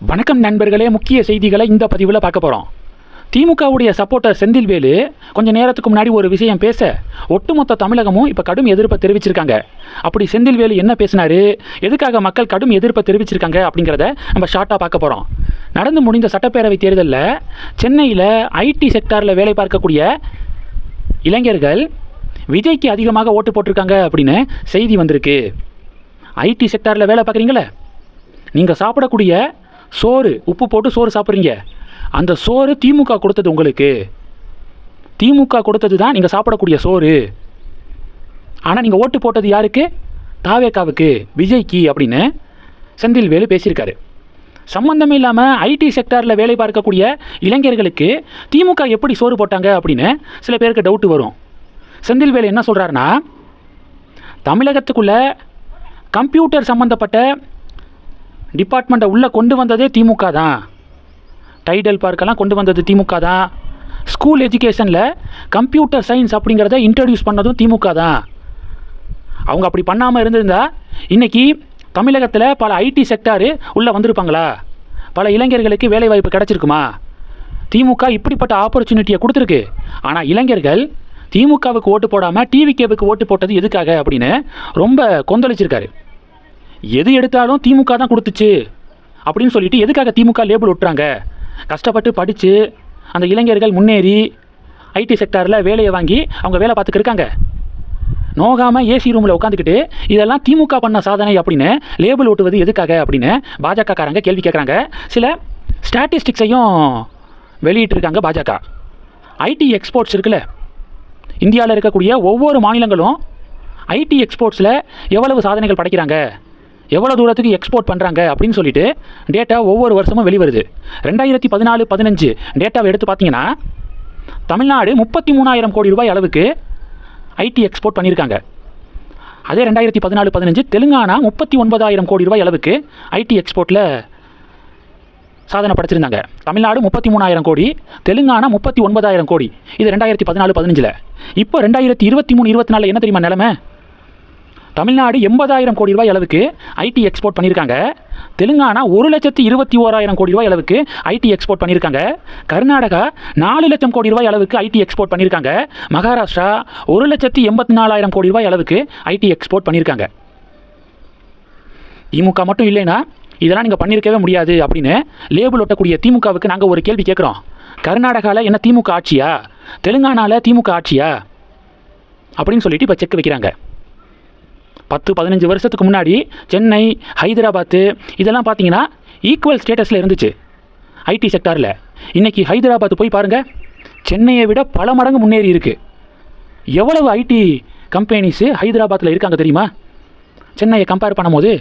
வணக்கம் நண்பர்களே, முக்கிய செய்திகளை இந்த பதிவில் பார்க்க போகிறோம். திமுகவுடைய சப்போர்ட்டர் செந்தில்வேலு கொஞ்சம் நேரத்துக்கு முன்னாடி ஒரு விஷயம் பேச ஒட்டுமொத்த தமிழகமும் இப்போ கடும் எதிர்ப்பை தெரிவிச்சிருக்காங்க. அப்படி செந்தில்வேலு என்ன பேசினாரு, எதுக்காக மக்கள் கடும் எதிர்ப்பை தெரிவிச்சிருக்காங்க அப்படிங்கிறத நம்ம ஷார்ட்டாக பார்க்க போகிறோம். நடந்து முடிந்த சட்டப்பேரவை தேர்தலில் சென்னையில் ஐடி செக்டாரில் வேலை பார்க்கக்கூடிய இளைஞர்கள் விஜய்க்கு அதிகமாக ஓட்டு போட்டிருக்காங்க அப்படின்னு செய்தி வந்திருக்கு. ஐடி செக்டாரில் வேலை பார்க்குறீங்களே, நீங்கள் சாப்பிடக்கூடிய சோறு, உப்பு போட்டு சோறு சாப்பிட்றீங்க, அந்த சோறு திமுக கொடுத்தது உங்களுக்கு. திமுக கொடுத்தது தான் நீங்கள் சாப்பிடக்கூடிய சோறு. ஆனால் நீங்கள் ஓட்டு போட்டது யாருக்கு? தாவேகாவுக்கு, விஜய்க்கு அப்படின்னு செந்தில்வேலு பேசியிருக்காரு. சம்பந்தமே இல்லாமல் ஐடி செக்டாரில் வேலை பார்க்கக்கூடிய இளைஞர்களுக்கு திமுக எப்படி சோறு போட்டாங்க அப்படின்னு சில பேருக்கு டவுட்டு வரும். செந்தில்வேலு என்ன சொல்கிறாருன்னா, தமிழகத்துக்குள்ளே கம்ப்யூட்டர் சம்மந்தப்பட்ட டிபார்ட்மெண்ட்டை உள்ளே கொண்டு வந்ததே திமுக தான். டைடல் பார்க்கெல்லாம் கொண்டு வந்தது திமுக தான். ஸ்கூல் எஜுகேஷனில் கம்ப்யூட்டர் சயின்ஸ் அப்படிங்கிறத இன்ட்ரடியூஸ் பண்ணதும் திமுக தான். அவங்க அப்படி பண்ணாமல் இருந்திருந்தால் இன்றைக்கி தமிழகத்தில் பல ஐடி செக்டாரு உள்ளே வந்திருப்பாங்களா? பல இளைஞர்களுக்கு வேலைவாய்ப்பு கிடச்சிருக்குமா? திமுக இப்படிப்பட்ட ஆப்பர்ச்சுனிட்டியை கொடுத்துருக்கு. ஆனால் இளைஞர்கள் திமுகவுக்கு ஓட்டு போடாமல் டிவிகேவுக்கு ஓட்டு போட்டது எதுக்காக அப்படின்னு ரொம்ப கொந்தளிச்சிருக்காரு. எது எடுத்தாலும் திமுக தான் கொடுத்துச்சு அப்படின்னு சொல்லிட்டு எதுக்காக திமுக லேபிள் விட்டுறாங்க? கஷ்டப்பட்டு படித்து அந்த இளைஞர்கள் முன்னேறி ஐடி செக்டாரில் வேலையை வாங்கி அவங்க வேலை பார்த்துக்கு இருக்காங்க. நோகாமல் ஏசி ரூமில் உட்காந்துக்கிட்டு இதெல்லாம் திமுக பண்ண சாதனை அப்படின்னு லேபிள் ஓட்டுவது எதுக்காக அப்படின்னு பாஜகக்காரங்க கேள்வி கேட்குறாங்க. சில ஸ்டாட்டிஸ்டிக்ஸையும் வெளியிட்டிருக்காங்க பாஜக. ஐடி எக்ஸ்போர்ட்ஸ் இருக்குல்ல, இந்தியாவில் இருக்கக்கூடிய ஒவ்வொரு மாநிலங்களும் ஐடி எக்ஸ்போர்ட்ஸில் எவ்வளவு சாதனைகள் படைக்கிறாங்க, எவ்வளோ தூரத்துக்கு எக்ஸ்போர்ட் பண்ணுறாங்க அப்படின்னு சொல்லிட்டு டேட்டா ஒவ்வொரு வருஷமும் வெளிவருது. 2014-15 டேட்டாவை எடுத்து பார்த்தீங்கன்னா தமிழ்நாடு 33,000 கோடி ரூபாய் அளவுக்கு ஐடி எக்ஸ்போர்ட் பண்ணியிருக்காங்க. அதே 2014-15 தெலுங்கானா 39,000 கோடி ரூபாய் அளவுக்கு ஐடி எக்ஸ்போர்ட்டில் சாதனை படைச்சிருந்தாங்க. தமிழ்நாடு 33,000 கோடி, தெலுங்கானா 39,000 கோடி. இது 2014-15. இப்போ 2023-24 என்ன தெரியுமா நிலைமை? தமிழ்நாடு 80,000 கோடி ரூபாய் அளவுக்கு ஐடி எக்ஸ்போர்ட் பண்ணியிருக்காங்க. தெலுங்கானா 1,21,000 கோடி ரூபாய் அளவுக்கு ஐடி எக்ஸ்போர்ட் பண்ணியிருக்காங்க. கர்நாடகா 4 லட்சம் கோடி ரூபாய் அளவுக்கு ஐடி எக்ஸ்போர்ட் பண்ணியிருக்காங்க. மகாராஷ்டிரா 1,84,000 கோடி ரூபாய் அளவுக்கு ஐடி எக்ஸ்போர்ட் பண்ணியிருக்காங்க. திமுக மட்டும் இல்லைன்னா இதெல்லாம் நீங்கள் பண்ணியிருக்கவே முடியாது அப்படின்னு லேபிள் ஒட்டக்கூடிய திமுகவுக்கு நாங்கள் ஒரு கேள்வி கேட்குறோம். கர்நாடகாவில் என்ன திமுக ஆட்சியா? தெலுங்கானாவில் திமுக ஆட்சியா அப்படின்னு சொல்லிட்டு இப்போ செக் வைக்கிறாங்க. 10-15 வருஷத்துக்கு முன்னாடி சென்னை, ஹைதராபாத்து இதெல்லாம் பார்த்தீங்கன்னா ஈக்குவல் ஸ்டேட்டஸில் இருந்துச்சு ஐடி செக்டாரில். இன்றைக்கி ஹைதராபாத்து போய் பாருங்கள், சென்னையை விட பல மடங்கு முன்னேறி இருக்குது. எவ்வளவு ஐடி கம்பெனிஸு ஹைதராபாத்தில் இருக்காங்க தெரியுமா? சென்னையை கம்பேர் பண்ணும்போது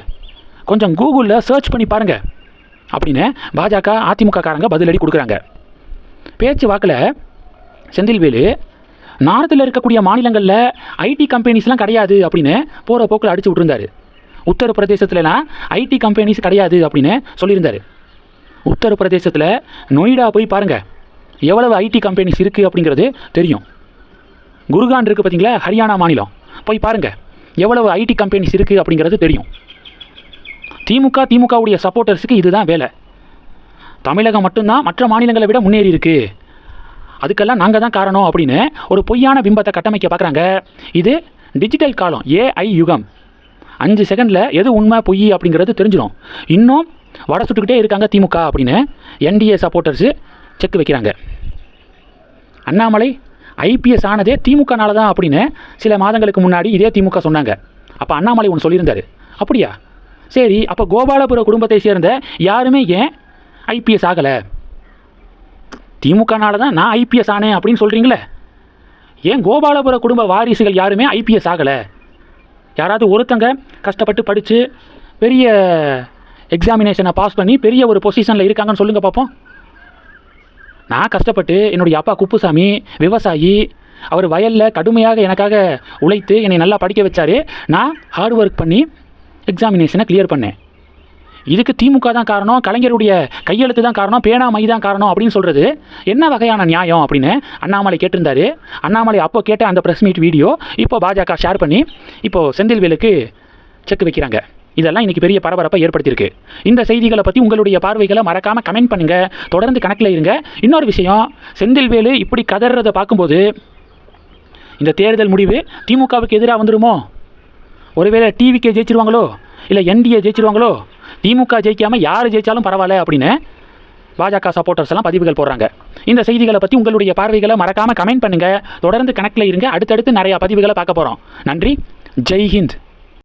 கொஞ்சம் கூகுளில் சர்ச் பண்ணி பாருங்கள் அப்படின்னு பாஜக, அதிமுக காரங்க பதிலடி கொடுக்குறாங்க. பேச்சு வாக்கில் செந்தில்வேலு நார்த்தில் இருக்கக்கூடிய மாநிலங்களில் ஐடி கம்பெனிஸ்லாம் கிடையாது அப்படின்னு போகிற போக்கில் அடித்து விட்டுருந்தார். உத்தரப்பிரதேசத்துலலாம் ஐடி கம்பெனிஸ் கிடையாது அப்படின்னு சொல்லியிருந்தார். உத்தரப்பிரதேசத்தில் நொய்டா போய் பாருங்கள், எவ்வளவு ஐடி கம்பெனிஸ் இருக்குது அப்படிங்கிறது தெரியும். குருகான் இருக்குது பார்த்தீங்களா, ஹரியானா மாநிலம், போய் பாருங்கள் எவ்வளவு ஐடி கம்பெனிஸ் இருக்குது அப்படிங்கிறது தெரியும். திமுகவுடைய சப்போர்ட்டர்ஸுக்கு இதுதான் வேலை. தமிழகம் மட்டும்தான் மற்ற மாநிலங்களை விட முன்னேறி இருக்குது, அதுக்கெல்லாம் நாங்கள் தான் காரணம் அப்படின்னு ஒரு பொய்யான பிம்பத்தை கட்டமைக்க பார்க்குறாங்க. இது டிஜிட்டல் காலம், ஏஐ யுகம். 5 செகண்டில் எது உண்மை பொய் அப்படிங்கிறது தெரிஞ்சிடும். இன்னும் வடை சுட்டுக்கிட்டே இருக்காங்க திமுக அப்படின்னு என்டிஏ சப்போர்ட்டர்ஸு செக் வைக்கிறாங்க. அண்ணாமலை ஐபிஎஸ் ஆனதே திமுகனால தான் அப்படின்னு சில மாதங்களுக்கு முன்னாடி இதே திமுக சொன்னாங்க. அப்போ அண்ணாமலை ஒன்று சொல்லியிருந்தார். அப்படியா? சரி, அப்போ கோபாலபுர குடும்பத்தை சேர்ந்த யாருமே ஏன் ஐபிஎஸ் ஆகலை? திமுகனால தான் நான் ஐபிஎஸ் ஆனேன் அப்படின்னு சொல்கிறீங்களே, ஏன் கோபாலபுர குடும்ப வாரிசுகள் யாருமே ஐபிஎஸ் ஆகலை? யாராவது ஒருத்தங்க கஷ்டப்பட்டு படித்து பெரிய எக்ஸாமினேஷனை பாஸ் பண்ணி பெரிய ஒரு பொசிஷனில் இருக்காங்கன்னு சொல்லுங்கள் பார்ப்போம். நான் கஷ்டப்பட்டு, என்னுடைய அப்பா குப்புசாமி விவசாயி, அவர் வயலில் கடுமையாக எனக்காக உழைத்து என்னை நல்லா படிக்க வச்சார். நான் ஹார்ட் ஒர்க் பண்ணி எக்ஸாமினேஷனை கிளியர் பண்ணேன். இதுக்கு திமுக தான் காரணம், கலைஞருடைய கையெழுத்து தான் காரணம், பேனா மை தான் காரணம் அப்படின்னு சொல்கிறது என்ன வகையான நியாயம் அப்படின்னு அண்ணாமலை கேட்டிருந்தார். அண்ணாமலை அப்போ கேட்ட அந்த ப்ரெஸ் மீட் வீடியோ இப்போ பாஜக ஷேர் பண்ணி இப்போது செந்தில்வேலுக்கு செக் வைக்கிறாங்க. இதெல்லாம் இன்றைக்கி பெரிய பரபரப்பை ஏற்படுத்தியிருக்கு. இந்த செய்திகளை பற்றி உங்களுடைய பார்வைகளை மறக்காமல் கமெண்ட் பண்ணுங்கள். தொடர்ந்து கணக்கில் இருங்க. இன்னொரு விஷயம், செந்தில்வேலு இப்படி கதறதை பார்க்கும்போது இந்த தேர்தல் முடிவு திமுகவுக்கு எதிராக வந்துடுமோ? ஒருவேளை டிவிக்கே ஜெயிச்சிருவாங்களோ, இல்லை என்டிஏ ஜெயிச்சிருவாங்களோ, திமுக ஜெயிக்காமல் யார் ஜெயித்தாலும் பரவாயில்ல அப்படின்னு பாஜக சப்போர்ட்டர்ஸ் எல்லாம் பதிவுகள் போடுறாங்க. இந்த செய்திகளை பற்றி உங்களுடைய பார்வைகளை மறக்காமல் கமெண்ட் பண்ணுங்கள். தொடர்ந்து கணக்கில் இருங்க. அடுத்தடுத்து நிறையா பதிவுகளை பார்க்க போகிறோம். நன்றி. ஜெய் ஹிந்த்.